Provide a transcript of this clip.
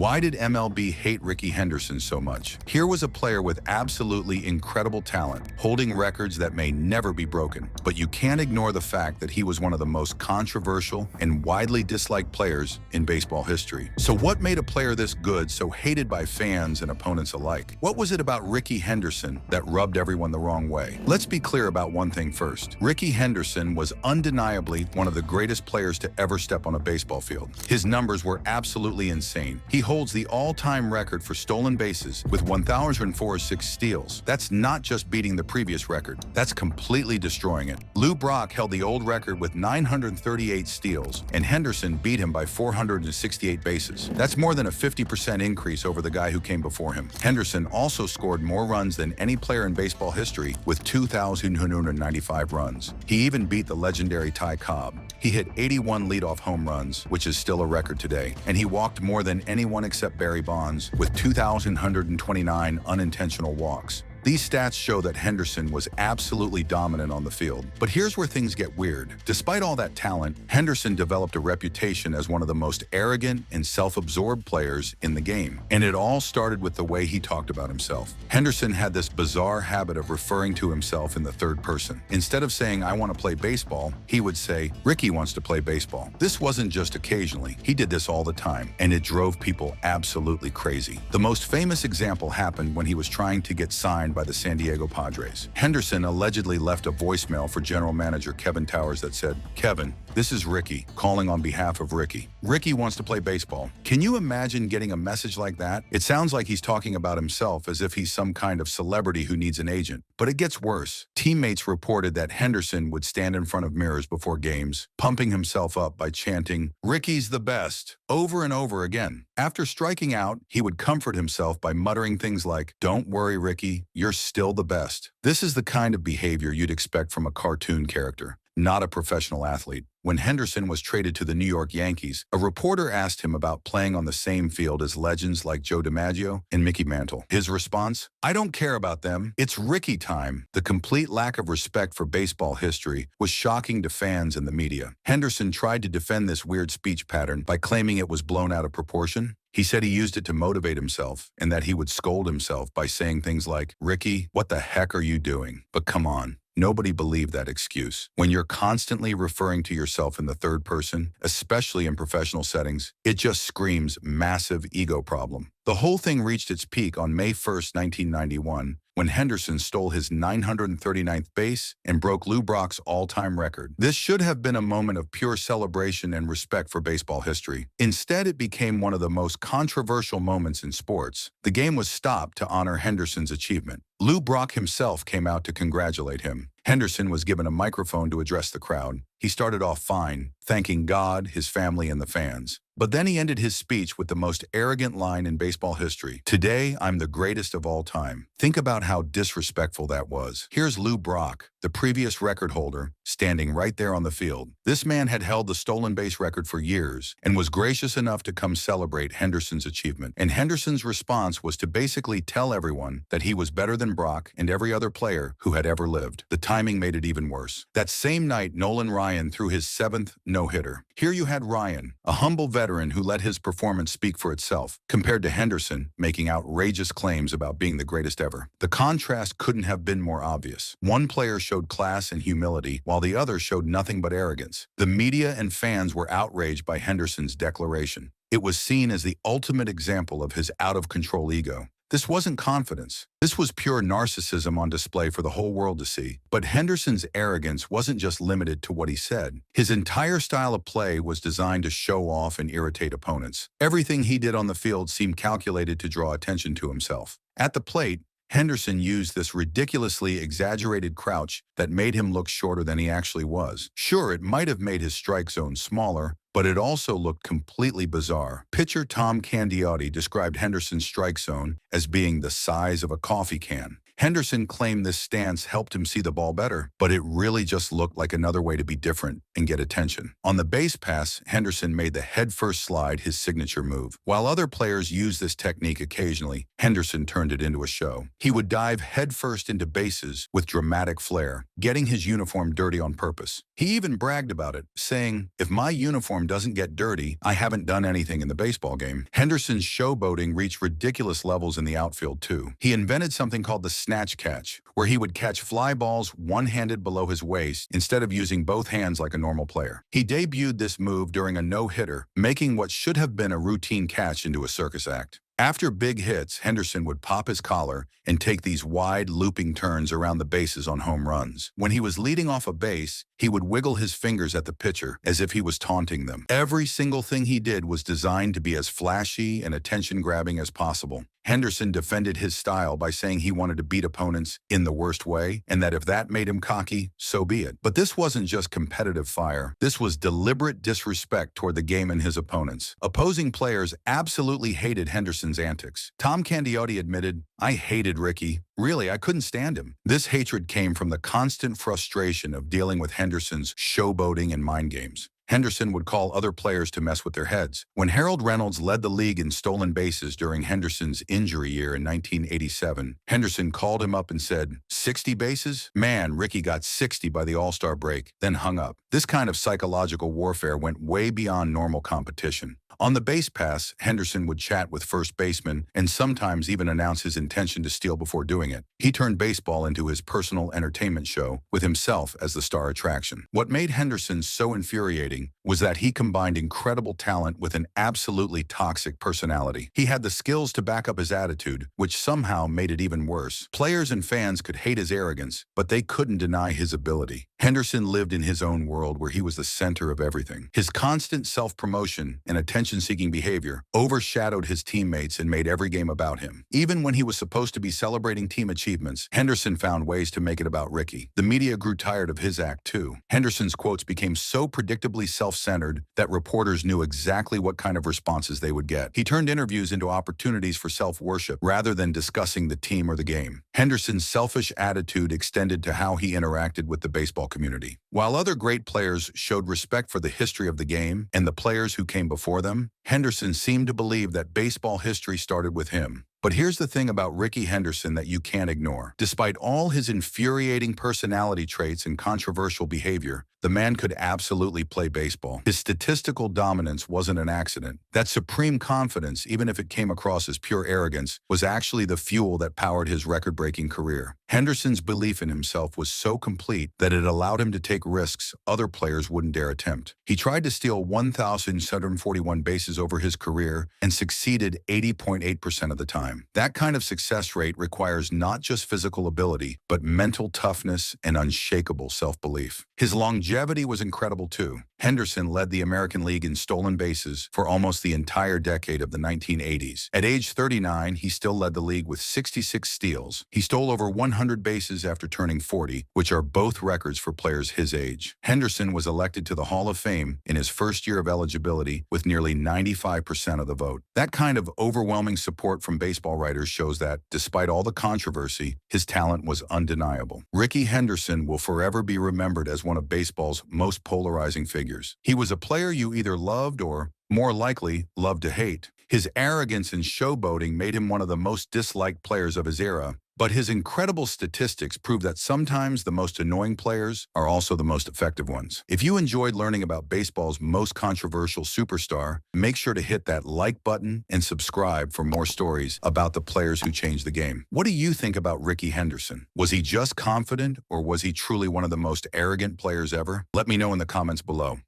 Why did MLB hate Rickey Henderson so much? Here was a player with absolutely incredible talent, holding records that may never be broken. But you can't ignore the fact that he was one of the most controversial and widely disliked players in baseball history. So what made a player this good so hated by fans and opponents alike? What was it about Rickey Henderson that rubbed everyone the wrong way? Let's be clear about one thing first. Rickey Henderson was undeniably one of the greatest players to ever step on a baseball field. His numbers were absolutely insane. He holds the all-time record for stolen bases with 1,046 steals. That's not just beating the previous record, that's completely destroying it. Lou Brock held the old record with 938 steals, and Henderson beat him by 468 bases. That's more than a 50% increase over the guy who came before him. Henderson also scored more runs than any player in baseball history with 2,195 runs. He even beat the legendary Ty Cobb. He hit 81 leadoff home runs, which is still a record today, and he walked more than anyone except Barry Bonds with 2,129 unintentional walks. These stats show that Henderson was absolutely dominant on the field. But here's where things get weird. Despite all that talent, Henderson developed a reputation as one of the most arrogant and self-absorbed players in the game. And it all started with the way he talked about himself. Henderson had this bizarre habit of referring to himself in the third person. Instead of saying, "I want to play baseball," he would say, "Rickey wants to play baseball." This wasn't just occasionally. He did this all the time, and it drove people absolutely crazy. The most famous example happened when he was trying to get signed by the San Diego Padres. Henderson allegedly left a voicemail for general manager Kevin Towers that said, "Kevin, this is Rickey, calling on behalf of Rickey. Rickey wants to play baseball." Can you imagine getting a message like that? It sounds like he's talking about himself as if he's some kind of celebrity who needs an agent. But it gets worse. Teammates reported that Henderson would stand in front of mirrors before games, pumping himself up by chanting, "Rickey's the best," over and over again. After striking out, he would comfort himself by muttering things like, "Don't worry, Rickey, you're still the best." This is the kind of behavior you'd expect from a cartoon character, not a professional athlete. When Henderson was traded to the New York Yankees, a reporter asked him about playing on the same field as legends like Joe DiMaggio and Mickey Mantle. His response? "I don't care about them. It's Rickey time." The complete lack of respect for baseball history was shocking to fans and the media. Henderson tried to defend this weird speech pattern by claiming it was blown out of proportion. He said he used it to motivate himself and that he would scold himself by saying things like, "Rickey, what the heck are you doing?" But come on. Nobody believed that excuse. When you're constantly referring to yourself in the third person, especially in professional settings, it just screams massive ego problem. The whole thing reached its peak on May 1st, 1991, when Henderson stole his 939th base and broke Lou Brock's all-time record. This should have been a moment of pure celebration and respect for baseball history. Instead, it became one of the most controversial moments in sports. The game was stopped to honor Henderson's achievement. Lou Brock himself came out to congratulate him. Henderson was given a microphone to address the crowd. He started off fine, thanking God, his family, and the fans. But then he ended his speech with the most arrogant line in baseball history. "Today, I'm the greatest of all time." Think about how disrespectful that was. Here's Lou Brock, the previous record holder, standing right there on the field. This man had held the stolen base record for years and was gracious enough to come celebrate Henderson's achievement. And Henderson's response was to basically tell everyone that he was better than Brock and every other player who had ever lived. The timing made it even worse. That same night, Nolan Ryan threw his 7th no-hitter. Here you had Ryan, a humble veteran who let his performance speak for itself, compared to Henderson making outrageous claims about being the greatest ever. The contrast couldn't have been more obvious. One player showed class and humility, while the other showed nothing but arrogance. The media and fans were outraged by Henderson's declaration. It was seen as the ultimate example of his out-of-control ego. This wasn't confidence. This was pure narcissism on display for the whole world to see. But Henderson's arrogance wasn't just limited to what he said. His entire style of play was designed to show off and irritate opponents. Everything he did on the field seemed calculated to draw attention to himself. At the plate, Henderson used this ridiculously exaggerated crouch that made him look shorter than he actually was. Sure, it might have made his strike zone smaller, but it also looked completely bizarre. Pitcher Tom Candiotti described Henderson's strike zone as being the size of a coffee can. Henderson claimed this stance helped him see the ball better, but it really just looked like another way to be different and get attention. On the base pass, Henderson made the head-first slide his signature move. While other players used this technique occasionally, Henderson turned it into a show. He would dive headfirst into bases with dramatic flair, getting his uniform dirty on purpose. He even bragged about it, saying, "If my uniform doesn't get dirty, I haven't done anything in the baseball game." Henderson's showboating reached ridiculous levels in the outfield too. He invented something called the snatch catch, where he would catch fly balls one-handed below his waist instead of using both hands like a normal player. He debuted this move during a no-hitter, making what should have been a routine catch into a circus act. After big hits, Henderson would pop his collar and take these wide, looping turns around the bases on home runs. When he was leading off a base, he would wiggle his fingers at the pitcher as if he was taunting them. Every single thing he did was designed to be as flashy and attention-grabbing as possible. Henderson defended his style by saying he wanted to beat opponents in the worst way, and that if that made him cocky, so be it. But this wasn't just competitive fire. This was deliberate disrespect toward the game and his opponents. Opposing players absolutely hated Henderson's antics. Tom Candiotti admitted, "I hated Rickey. Really, I couldn't stand him." This hatred came from the constant frustration of dealing with Henderson's showboating and mind games. Henderson would call other players to mess with their heads. When Harold Reynolds led the league in stolen bases during Henderson's injury year in 1987, Henderson called him up and said, "60 bases? Man, Rickey got 60 by the All-Star break," then hung up. This kind of psychological warfare went way beyond normal competition. On the base pass, Henderson would chat with first baseman and sometimes even announce his intention to steal before doing it. He turned baseball into his personal entertainment show, with himself as the star attraction. What made Henderson so infuriating was that he combined incredible talent with an absolutely toxic personality. He had the skills to back up his attitude, which somehow made it even worse. Players and fans could hate his arrogance, but they couldn't deny his ability. Henderson lived in his own world where he was the center of everything. His constant self-promotion and attention-seeking behavior overshadowed his teammates and made every game about him. Even when he was supposed to be celebrating team achievements, Henderson found ways to make it about Rickey. The media grew tired of his act too. Henderson's quotes became so predictably self-centered that reporters knew exactly what kind of responses they would get. He turned interviews into opportunities for self-worship rather than discussing the team or the game. Henderson's selfish attitude extended to how he interacted with the baseball community. While other great players showed respect for the history of the game and the players who came before them, Henderson seemed to believe that baseball history started with him. But here's the thing about Rickey Henderson that you can't ignore. Despite all his infuriating personality traits and controversial behavior, the man could absolutely play baseball. His statistical dominance wasn't an accident. That supreme confidence, even if it came across as pure arrogance, was actually the fuel that powered his record-breaking career. Henderson's belief in himself was so complete that it allowed him to take risks other players wouldn't dare attempt. He tried to steal 1,741 bases over his career and succeeded 80.8% of the time. That kind of success rate requires not just physical ability, but mental toughness and unshakable self-belief. His longevity was incredible too. Henderson led the American League in stolen bases for almost the entire decade of the 1980s. At age 39, he still led the league with 66 steals. He stole over 100 bases after turning 40, which are both records for players his age. Henderson was elected to the Hall of Fame in his first year of eligibility with nearly 95% of the vote. That kind of overwhelming support from baseball writers shows that, despite all the controversy, his talent was undeniable. Rickey Henderson will forever be remembered as one of baseball's most polarizing figures. He was a player you either loved or, more likely, loved to hate. His arrogance and showboating made him one of the most disliked players of his era, but his incredible statistics prove that sometimes the most annoying players are also the most effective ones. If you enjoyed learning about baseball's most controversial superstar, make sure to hit that like button and subscribe for more stories about the players who changed the game. What do you think about Rickey Henderson? Was he just confident, or was he truly one of the most arrogant players ever? Let me know in the comments below.